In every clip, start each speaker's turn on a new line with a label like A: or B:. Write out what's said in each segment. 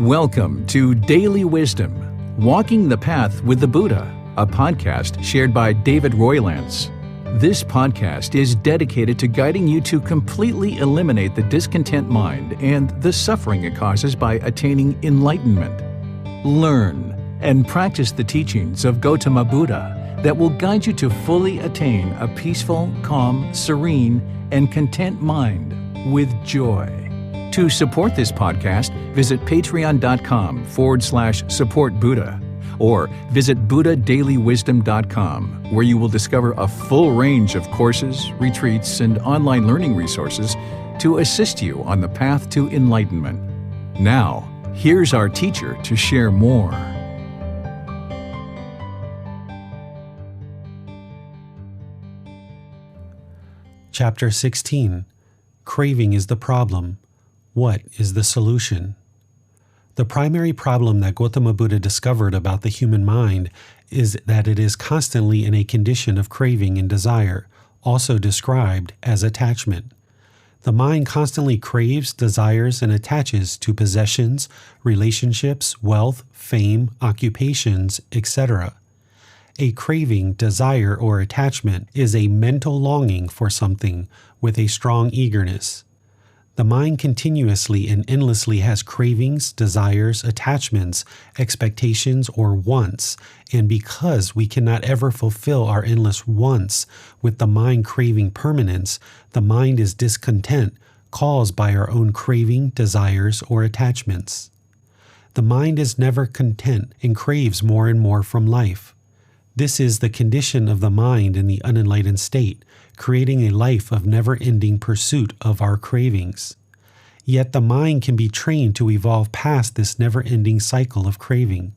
A: Welcome to Daily Wisdom, Walking the Path with the Buddha, a podcast shared by David Roylance. This podcast is dedicated to guiding you to completely eliminate the discontent mind and the suffering it causes by attaining enlightenment. Learn and practice the teachings of Gotama Buddha that will guide you to fully attain a peaceful, calm, serene, and content mind with joy. To support this podcast, visit patreon.com/supportbuddha or visit buddhadailywisdom.com, where you will discover a full range of courses, retreats, and online learning resources to assist you on the path to enlightenment. Now, here's our teacher to share more.
B: Chapter 16. Craving is the problem. What is the solution? The primary problem that Gotama Buddha discovered about the human mind is that it is constantly in a condition of craving and desire, also described as attachment. The mind constantly craves, desires, and attaches to possessions, relationships, wealth, fame, occupations, etc. A craving, desire, or attachment is a mental longing for something with a strong eagerness. The mind continuously and endlessly has cravings, desires, attachments, expectations, or wants, and because we cannot ever fulfill our endless wants with the mind craving permanence, the mind is discontent caused by our own craving, desires, or attachments. The mind is never content and craves more and more from life. This is the condition of the mind in the unenlightened state, creating a life of never-ending pursuit of our cravings. Yet the mind can be trained to evolve past this never-ending cycle of craving.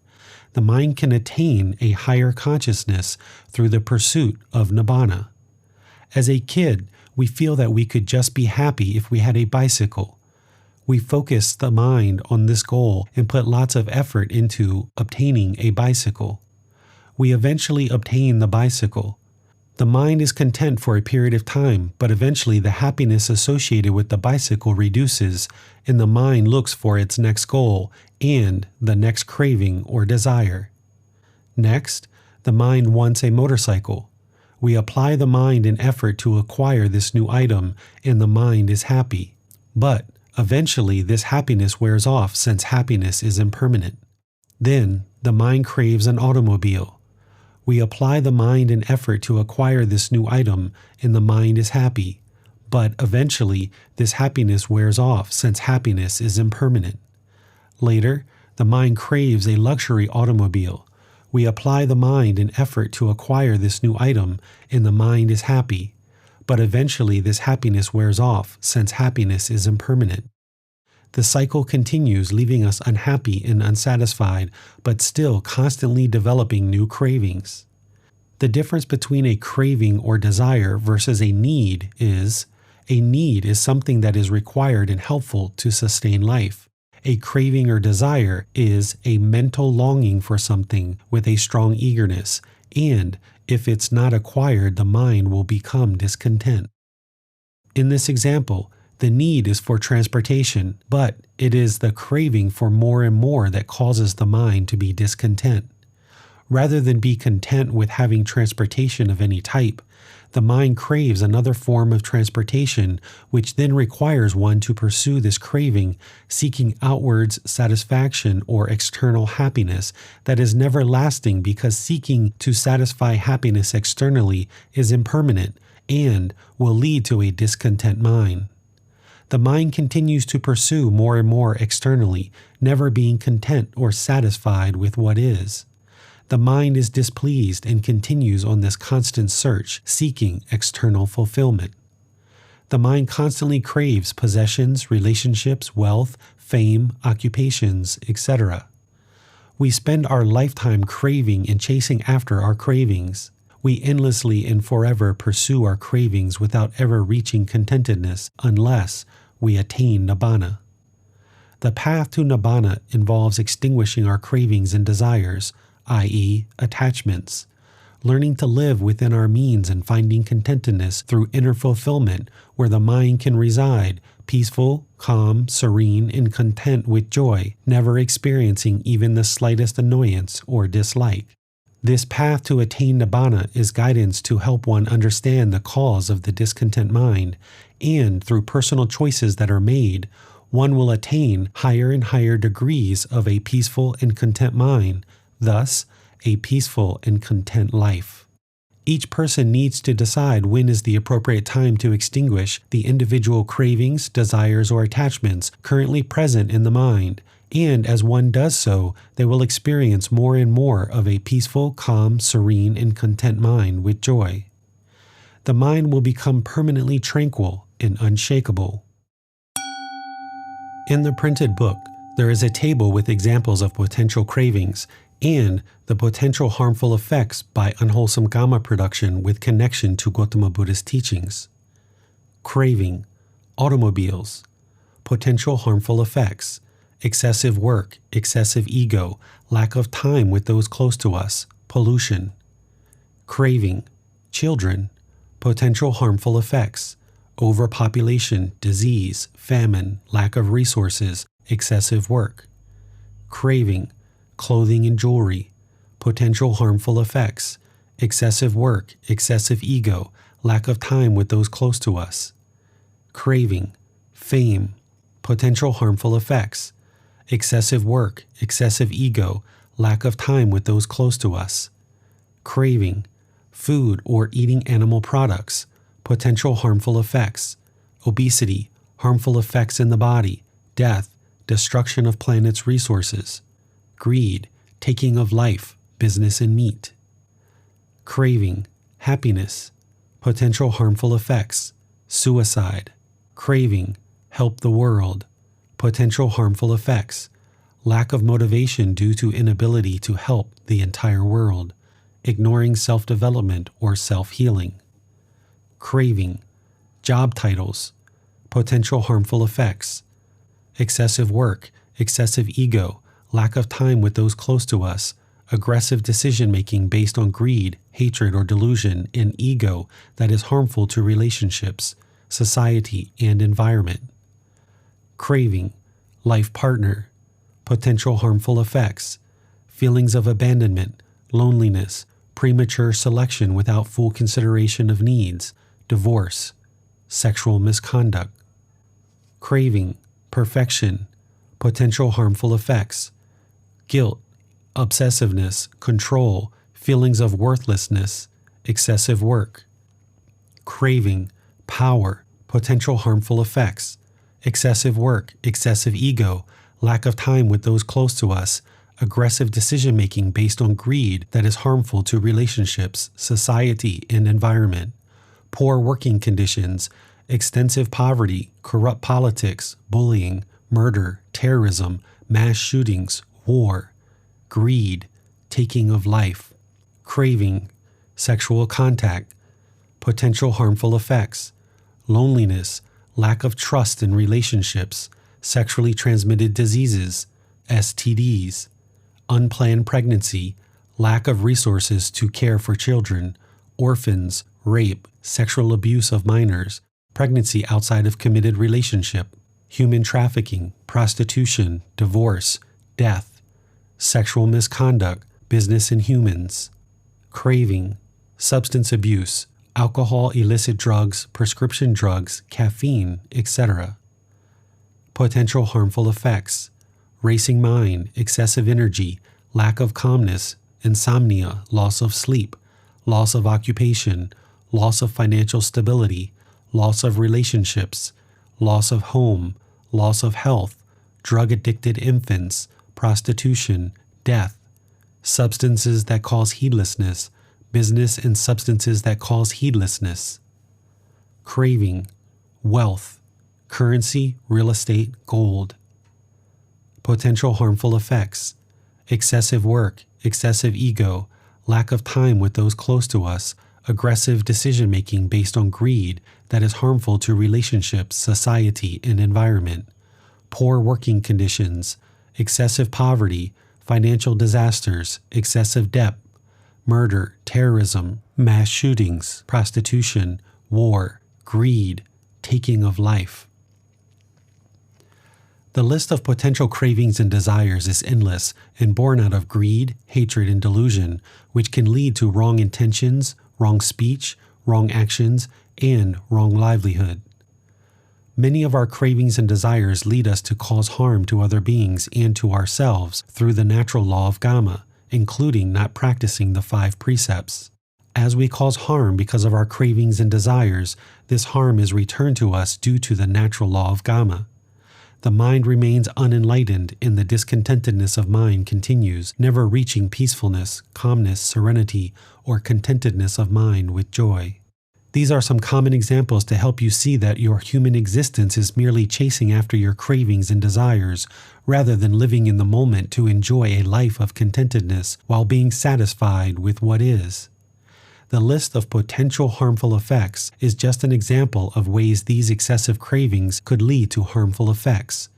B: The mind can attain a higher consciousness through the pursuit of Nibbana. As a kid, we feel that we could just be happy if we had a bicycle. We focus the mind on this goal and put lots of effort into obtaining a bicycle. We eventually obtain the bicycle. The mind is content for a period of time, but eventually the happiness associated with the bicycle reduces, and the mind looks for its next goal and the next craving or desire. Next, the mind wants a motorcycle. We apply the mind and effort to acquire this new item, and the mind is happy. But eventually this happiness wears off, since happiness is impermanent. Then the mind craves an automobile. We apply the mind and effort to acquire this new item, and the mind is happy. But eventually, this happiness wears off, since happiness is impermanent. Later, the mind craves a luxury automobile. We apply the mind and effort to acquire this new item, and the mind is happy. But eventually, this happiness wears off, since happiness is impermanent. The cycle continues, leaving us unhappy and unsatisfied, but still constantly developing new cravings. The difference between a craving or desire versus a need is something that is required and helpful to sustain life. A craving or desire is a mental longing for something with a strong eagerness, and if it's not acquired, the mind will become discontent. In this example, the need is for transportation, but it is the craving for more and more that causes the mind to be discontent. Rather than be content with having transportation of any type, the mind craves another form of transportation, which then requires one to pursue this craving, seeking outwards satisfaction or external happiness that is never lasting, because seeking to satisfy happiness externally is impermanent and will lead to a discontent mind. The mind continues to pursue more and more externally, never being content or satisfied with what is. The mind is displeased and continues on this constant search, seeking external fulfillment. The mind constantly craves possessions, relationships, wealth, fame, occupations, etc. We spend our lifetime craving and chasing after our cravings. We endlessly and forever pursue our cravings without ever reaching contentedness unless we attain Nibbana. The path to Nibbana involves extinguishing our cravings and desires, i.e., attachments, learning to live within our means and finding contentedness through inner fulfillment, where the mind can reside, peaceful, calm, serene, and content with joy, never experiencing even the slightest annoyance or dislike. This path to attain Nibbana is guidance to help one understand the cause of the discontent mind, and through personal choices that are made, one will attain higher and higher degrees of a peaceful and content mind, thus, a peaceful and content life. Each person needs to decide when is the appropriate time to extinguish the individual cravings, desires, or attachments currently present in the mind, and as one does so, they will experience more and more of a peaceful, calm, serene, and content mind with joy. The mind will become permanently tranquil and unshakable. In the printed book, there is a table with examples of potential cravings and the potential harmful effects by unwholesome Kama production with connection to Gotama Buddha's teachings. Craving, automobiles, potential harmful effects, excessive work, excessive ego, lack of time with those close to us, pollution. Craving, children, potential harmful effects, overpopulation, disease, famine, lack of resources, excessive work. Craving, clothing and jewelry, potential harmful effects, excessive work, excessive ego, lack of time with those close to us. Craving, fame, potential harmful effects, excessive work, excessive ego, lack of time with those close to us. Craving, food or eating animal products, potential harmful effects, obesity, harmful effects in the body, death, destruction of planet's resources. Greed, taking of life, business and meat. Craving, happiness, potential harmful effects, suicide. Craving, help the world, potential harmful effects, lack of motivation due to inability to help the entire world, ignoring self-development or self-healing. Craving, job titles, potential harmful effects, excessive work, excessive ego, lack of time with those close to us, aggressive decision-making based on greed, hatred, or delusion, and ego that is harmful to relationships, society, and environment. Craving, life partner, potential harmful effects, feelings of abandonment, loneliness, premature selection without full consideration of needs, divorce, sexual misconduct. Craving, perfection, potential harmful effects, guilt, obsessiveness, control, feelings of worthlessness, excessive work. Craving, power, potential harmful effects, excessive work, excessive ego, lack of time with those close to us, aggressive decision-making based on greed that is harmful to relationships, society, and environment, poor working conditions, extensive poverty, corrupt politics, bullying, murder, terrorism, mass shootings, war, greed, taking of life, craving, sexual contact, potential harmful effects, loneliness, lack of trust in relationships, sexually transmitted diseases, STDs, unplanned pregnancy, lack of resources to care for children, orphans, rape, sexual abuse of minors, pregnancy outside of committed relationship, human trafficking, prostitution, divorce, death, sexual misconduct, business in humans. Craving, substance abuse, alcohol, illicit drugs, prescription drugs, caffeine, etc. Potential harmful effects, racing mind, excessive energy, lack of calmness, insomnia, loss of sleep, loss of occupation, loss of financial stability, loss of relationships, loss of home, loss of health, drug-addicted infants, prostitution, death, substances that cause heedlessness, business and substances that cause heedlessness. Craving, wealth, currency, real estate, gold. Potential harmful effects, excessive work, excessive ego, lack of time with those close to us, aggressive decision-making based on greed that is harmful to relationships, society, and environment, poor working conditions, excessive poverty, financial disasters, excessive debt, murder, terrorism, mass shootings, prostitution, war, greed, taking of life. The list of potential cravings and desires is endless and born out of greed, hatred, and delusion, which can lead to wrong intentions, wrong speech, wrong actions, and wrong livelihood. Many of our cravings and desires lead us to cause harm to other beings and to ourselves through the natural law of Gotama, including not practicing the 5 precepts. As we cause harm because of our cravings and desires, this harm is returned to us due to the natural law of Gotama. The mind remains unenlightened and the discontentedness of mind continues, never reaching peacefulness, calmness, serenity, or contentedness of mind with joy. These are some common examples to help you see that your human existence is merely chasing after your cravings and desires, rather than living in the moment to enjoy a life of contentedness while being satisfied with what is. The list of potential harmful effects is just an example of ways these excessive cravings could lead to harmful effects.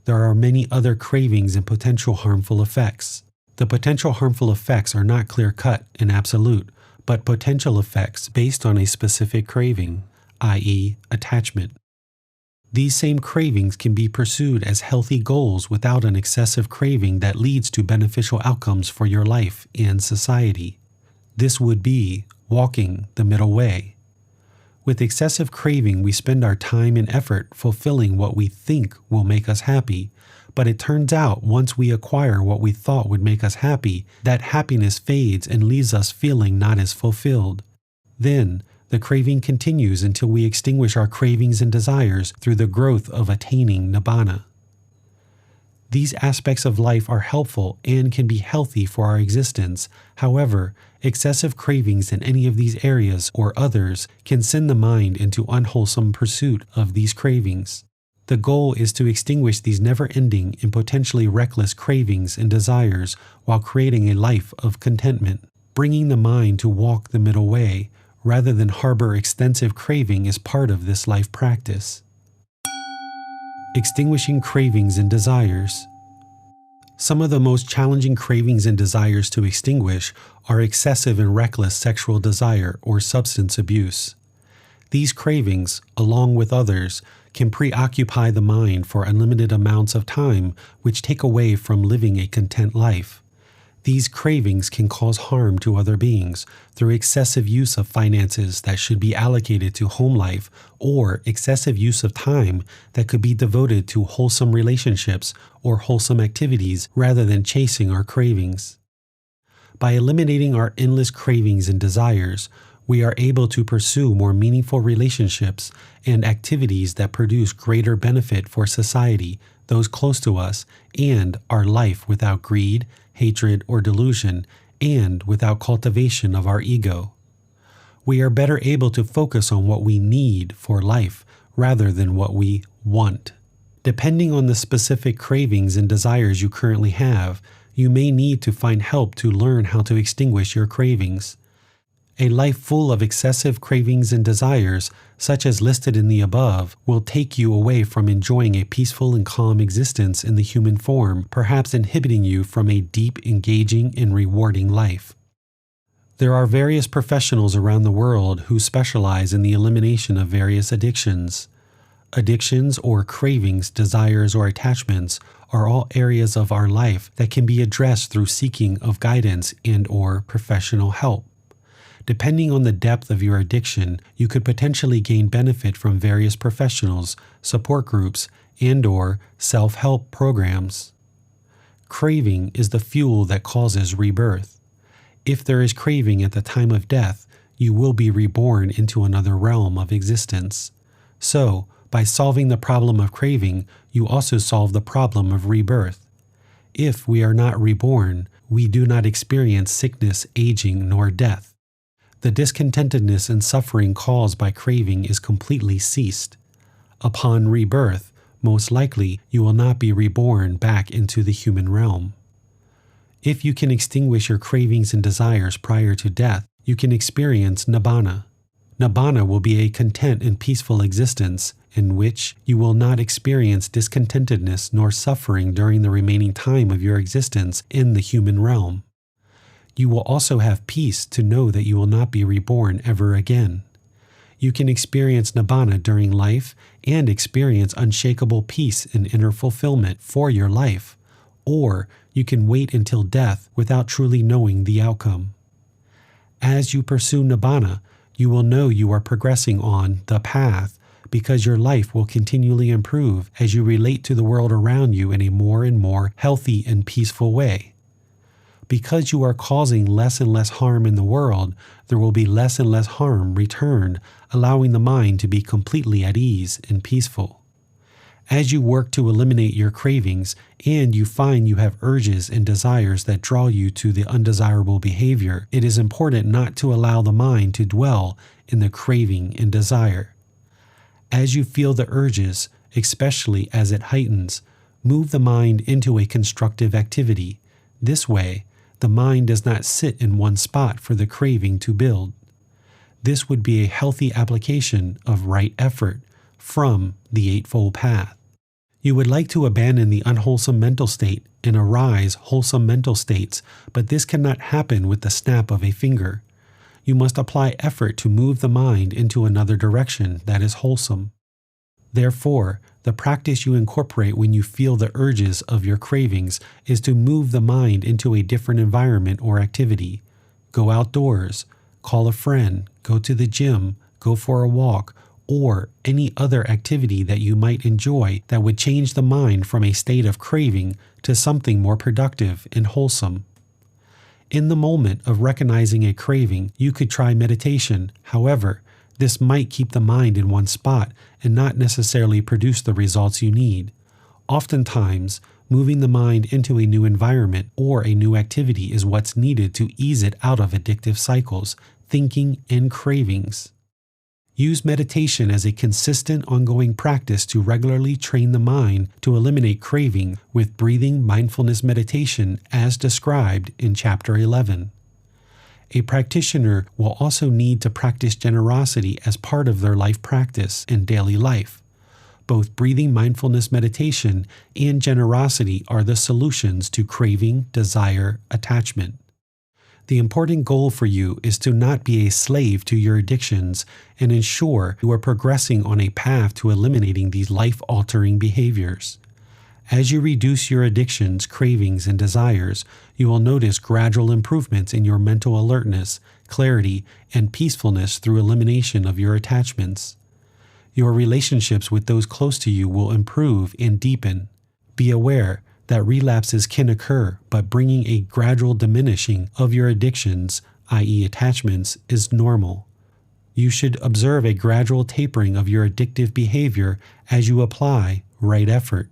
B: There are many other cravings and potential harmful effects. The potential harmful effects are not clear-cut and absolute, but potential effects based on a specific craving, i.e., attachment. These same cravings can be pursued as healthy goals without an excessive craving that leads to beneficial outcomes for your life and society. This would be walking the middle way. With excessive craving, we spend our time and effort fulfilling what we think will make us happy, but it turns out once we acquire what we thought would make us happy, that happiness fades and leaves us feeling not as fulfilled. Then, the craving continues until we extinguish our cravings and desires through the growth of attaining Nibbana. These aspects of life are helpful and can be healthy for our existence. However, excessive cravings in any of these areas or others can send the mind into unwholesome pursuit of these cravings. The goal is to extinguish these never-ending and potentially reckless cravings and desires while creating a life of contentment. Bringing the mind to walk the middle way, rather than harbor extensive craving, is part of this life practice. Extinguishing cravings and desires. Some of the most challenging cravings and desires to extinguish are excessive and reckless sexual desire or substance abuse. These cravings, along with others, can preoccupy the mind for unlimited amounts of time, which take away from living a content life. These cravings can cause harm to other beings through excessive use of finances that should be allocated to home life, or excessive use of time that could be devoted to wholesome relationships or wholesome activities rather than chasing our cravings. By eliminating our endless cravings and desires, we are able to pursue more meaningful relationships and activities that produce greater benefit for society, those close to us, and our life without greed, hatred, or delusion, and without cultivation of our ego. We are better able to focus on what we need for life rather than what we want. Depending on the specific cravings and desires you currently have, you may need to find help to learn how to extinguish your cravings. A life full of excessive cravings and desires, such as listed in the above, will take you away from enjoying a peaceful and calm existence in the human form, perhaps inhibiting you from a deep, engaging, and rewarding life. There are various professionals around the world who specialize in the elimination of various addictions. Addictions or cravings, desires, or attachments are all areas of our life that can be addressed through seeking of guidance and/or professional help. Depending on the depth of your addiction, you could potentially gain benefit from various professionals, support groups, and/or self-help programs. Craving is the fuel that causes rebirth. If there is craving at the time of death, you will be reborn into another realm of existence. So, by solving the problem of craving, you also solve the problem of rebirth. If we are not reborn, we do not experience sickness, aging, nor death. The discontentedness and suffering caused by craving is completely ceased. Upon rebirth, most likely you will not be reborn back into the human realm. If you can extinguish your cravings and desires prior to death, you can experience Nibbana. Nibbana will be a content and peaceful existence in which you will not experience discontentedness nor suffering during the remaining time of your existence in the human realm. You will also have peace to know that you will not be reborn ever again. You can experience Nibbana during life and experience unshakable peace and inner fulfillment for your life, or you can wait until death without truly knowing the outcome. As you pursue Nibbana, you will know you are progressing on the path because your life will continually improve as you relate to the world around you in a more and more healthy and peaceful way. Because you are causing less and less harm in the world, there will be less and less harm returned, allowing the mind to be completely at ease and peaceful. As you work to eliminate your cravings and you find you have urges and desires that draw you to the undesirable behavior, it is important not to allow the mind to dwell in the craving and desire. As you feel the urges, especially as it heightens, move the mind into a constructive activity. This way, the mind does not sit in one spot for the craving to build. This would be a healthy application of right effort from the Eightfold Path. You would like to abandon the unwholesome mental state and arise wholesome mental states, but this cannot happen with the snap of a finger. You must apply effort to move the mind into another direction that is wholesome. Therefore, the practice you incorporate when you feel the urges of your cravings is to move the mind into a different environment or activity. Go outdoors, call a friend, go to the gym, go for a walk, or any other activity that you might enjoy that would change the mind from a state of craving to something more productive and wholesome. In the moment of recognizing a craving, you could try meditation. However, this might keep the mind in one spot and not necessarily produce the results you need. Oftentimes, moving the mind into a new environment or a new activity is what's needed to ease it out of addictive cycles, thinking, and cravings. Use meditation as a consistent, ongoing practice to regularly train the mind to eliminate craving with breathing mindfulness meditation as described in Chapter 11. A practitioner will also need to practice generosity as part of their life practice and daily life. Both breathing mindfulness meditation and generosity are the solutions to craving, desire, attachment. The important goal for you is to not be a slave to your addictions and ensure you are progressing on a path to eliminating these life-altering behaviors. As you reduce your addictions, cravings, and desires, you will notice gradual improvements in your mental alertness, clarity, and peacefulness through elimination of your attachments. Your relationships with those close to you will improve and deepen. Be aware that relapses can occur, but bringing a gradual diminishing of your addictions, i.e. attachments, is normal. You should observe a gradual tapering of your addictive behavior as you apply right effort.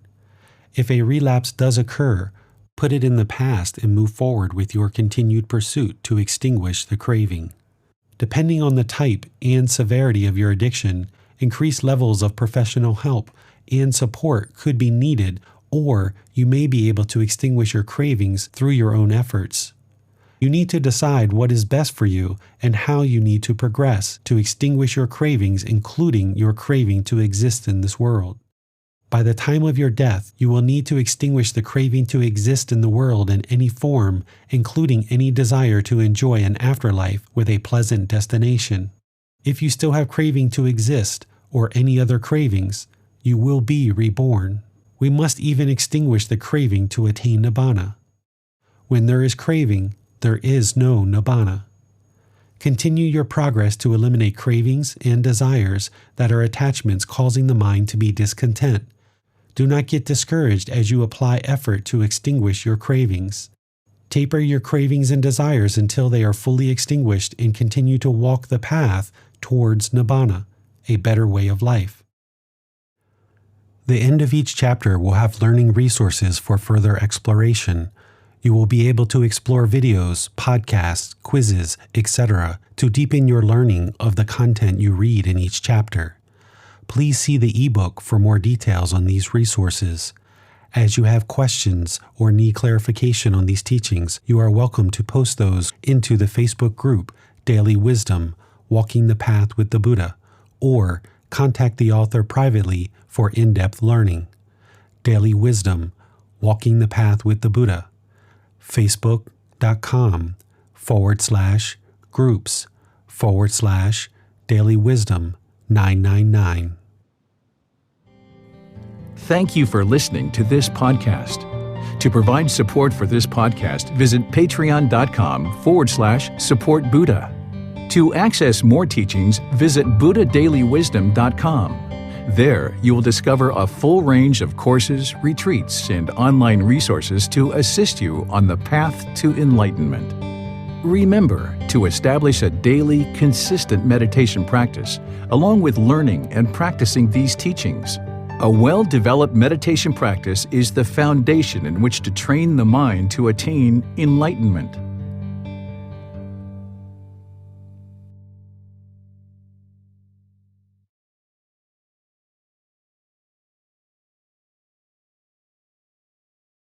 B: If a relapse does occur, put it in the past and move forward with your continued pursuit to extinguish the craving. Depending on the type and severity of your addiction, increased levels of professional help and support could be needed, or you may be able to extinguish your cravings through your own efforts. You need to decide what is best for you and how you need to progress to extinguish your cravings, including your craving to exist in this world. By the time of your death, you will need to extinguish the craving to exist in the world in any form, including any desire to enjoy an afterlife with a pleasant destination. If you still have craving to exist, or any other cravings, you will be reborn. We must even extinguish the craving to attain Nibbana. When there is craving, there is no Nibbana. Continue your progress to eliminate cravings and desires that are attachments causing the mind to be discontent. Do not get discouraged as you apply effort to extinguish your cravings. Taper your cravings and desires until they are fully extinguished and continue to walk the path towards Nibbana, a better way of life. The end of each chapter will have learning resources for further exploration. You will be able to explore videos, podcasts, quizzes, etc. to deepen your learning of the content you read in each chapter. Please see the ebook for more details on these resources. As you have questions or need clarification on these teachings, you are welcome to post those into the Facebook group Daily Wisdom, Walking the Path with the Buddha, or contact the author privately for in-depth learning. Daily Wisdom, Walking the Path with the Buddha. Facebook.com/groups/Daily Wisdom 999.
A: Thank you for listening to this podcast. To provide support for this podcast, visit patreon.com/support Buddha. To access more teachings, visit buddhadailywisdom.com. There, you will discover a full range of courses, retreats, and online resources to assist you on the path to enlightenment. Remember to establish a daily, consistent meditation practice, along with learning and practicing these teachings. A well-developed meditation practice is the foundation in which to train the mind to attain enlightenment.